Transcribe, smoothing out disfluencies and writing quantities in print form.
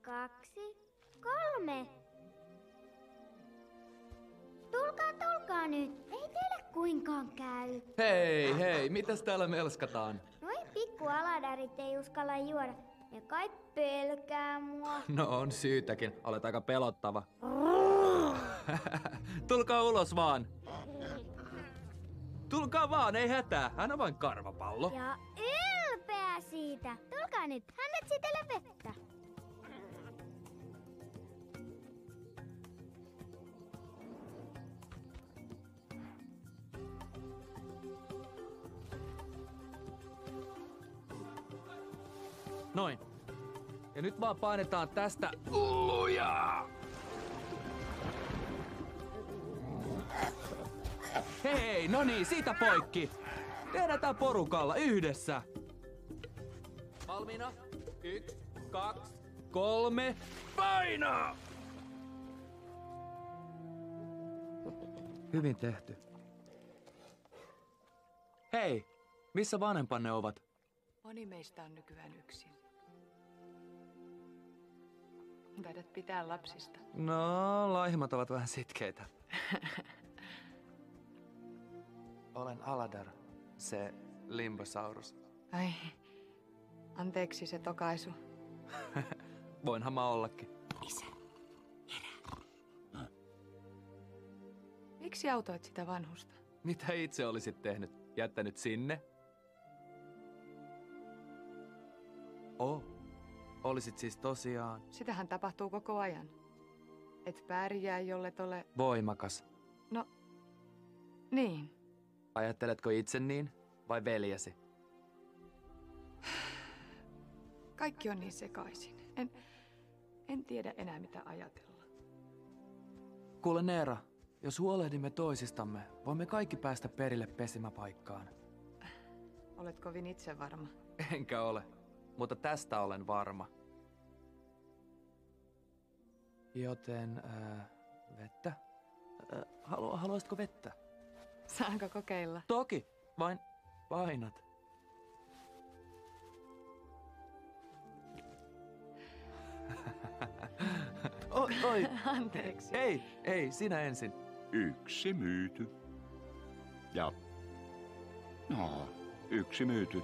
2, 3. Tulkaa nyt. Ei teille kuinkaan käy. Hei, mitäs täällä melskataan? Noi pikku aladarit ei uskalla juoda. Ne kai pelkää mua. No on syytäkin, olet aika pelottava. Tulkaa ulos vaan. Tulkaa vaan, ei hätää. Hän on vain karvapallo. Ja ylpeä siitä. Tulkaa nyt, hän etsitele vettä. Noin. Ja nyt vaan painetaan tästä lujaa. Hei, no niin, siitä poikki. Tehdään tää porukalla yhdessä. Valmiina? 1, 2, 3, paina! Hyvin tehty. Hei, missä vanhempanne ovat? Moni meistä on nykyään yksin. Taidat pitää lapsista. No, laihmat ovat vähän sitkeitä. Olen Aladar, se limbosaurus. Ai, anteeksi se tokaisu. Voinhan mä ollakin. Isä, herää. Miksi autoit sitä vanhusta? Mitä itse olisit tehnyt? Jättänyt sinne? Olisit siis tosiaan Sitähän tapahtuu koko ajan. Et pärjää, jollet ole... voimakas. No, niin. Ajatteletko itse niin vai veljesi? Kaikki on niin sekaisin. En tiedä enää mitä ajatella. Kuule Neera, jos huolehdimme toisistamme, voimme kaikki päästä perille pesimäpaikkaan. Olet kovin itsevarma. Enkä ole, mutta tästä olen varma. Joten, vettä? Haluaisitko vettä? Saanko kokeilla? Toki, vain painat. Oi. Anteeksi. Ei, sinä ensin. Yksi myyty. Ja... No, yksi myyty.